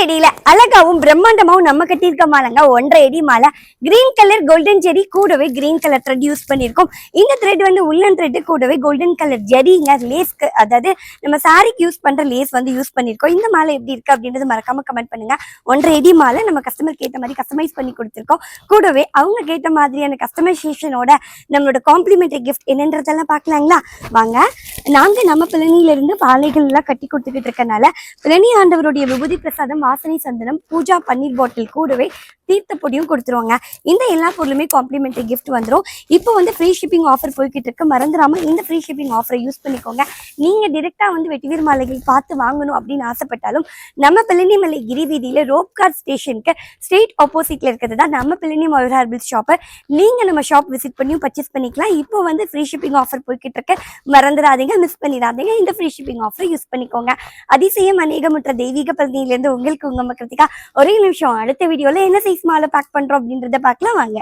அடியில அழகாவும் பிரம்மாண்டமாவும் நம்ம கட்டியிருக்க மாலைங்க 1.5 அடி மாலை. கிரீன் கலர் கோல்டன் ஜெரி கூடவே கிரீன் கலர் த்ரெட் யூஸ் பண்ணியிருக்கோம். இந்த த்ரெட் வந்து உள்ளன் த்ரெட் கூடவே கோல்டன் கலர் ஜெரிங்க லேஸ்க்கு, அதாவது நம்ம சாரிக்கு யூஸ் பண்ற லேஸ் வந்து யூஸ் பண்ணியிருக்கோம். இந்த மாலை எப்படி இருக்கு அப்படின்றது மறக்காம கமெண்ட் பண்ணுங்க. 1.5 அடி மாலை நம்ம கஸ்டமருக்கு ஏற்ற மாதிரி கஸ்டமைஸ் பண்ணி கொடுத்துருக்கோம். கூடவே அவங்க கேட்ட மாதிரியான கஸ்டமைசேஷனோட நம்மளோட காம்ப்ளிமெண்டரி கிஃப்ட் என்னன்றதெல்லாம் பார்க்கலாங்களா? வாங்க. நாங்க நம்ம பிளனியில இருந்து பாலைகள் எல்லாம் கட்டி கொடுத்துக்கிட்டு இருக்கனால பிளனி ஆண்டவருடைய விபூதி பிரசாதம், வாசனை சந்தனம், பூஜா பன்னீர் பாட்டில் கூடவே தீர்த்த பொடியும் கொடுத்துருவாங்க. இந்த எல்லா பொருளுமே காம்ப்ளிமெண்டரி கிஃப்ட் வந்துடும். இப்போ வந்து ஃப்ரீ ஷிப்பிங் ஆஃபர் போய்கிட்டு இருக்கு. மறந்துடாம இந்த ஃப்ரீ ஷிப்பிங் ஆஃபரை யூஸ் பண்ணிக்கோங்க. நீங்க டிரெக்டா வந்து வெட்டிவேர் மாலைகள் பார்த்து வாங்கணும் அப்படின்னு ஆசைப்பட்டாலும் நம்ம பிளனிமலை கிரி வீதியில ரோப் கார் ஸ்டேஷனுக்கு ஸ்ட்ரெயிட் ஆப்போசிட்ல இருக்கிறது தான் நம்ம பிளனி மயூர் ஹெர்பல் ஷாப். நீங்க நம்ம ஷாப் விசிட் பண்ணியும் பர்ச்சேஸ் பண்ணிக்கலாம். இப்போ வந்து ஃப்ரீ ஷிப்பிங் ஆஃபர் போய்கிட்டு இருக்கு. மறந்துடாதீங்க, மிஸ் பண்ணிடாதீங்க. இந்த ஃப்ரீ ஷிப்பிங் ஆஃபரை யூஸ் பண்ணிக்கோங்க. அதிசயம் அநேகமுற்ற தெய்வீக பகுதியிலிருந்து உங்களுக்கு உங்க கிருத்திகா. ஒரே நிமிஷம், அடுத்த வீடியோல என்ன சைஸ் மாலை பேக் பண்றோம் அப்படின்றத பார்க்கலாம் வாங்க.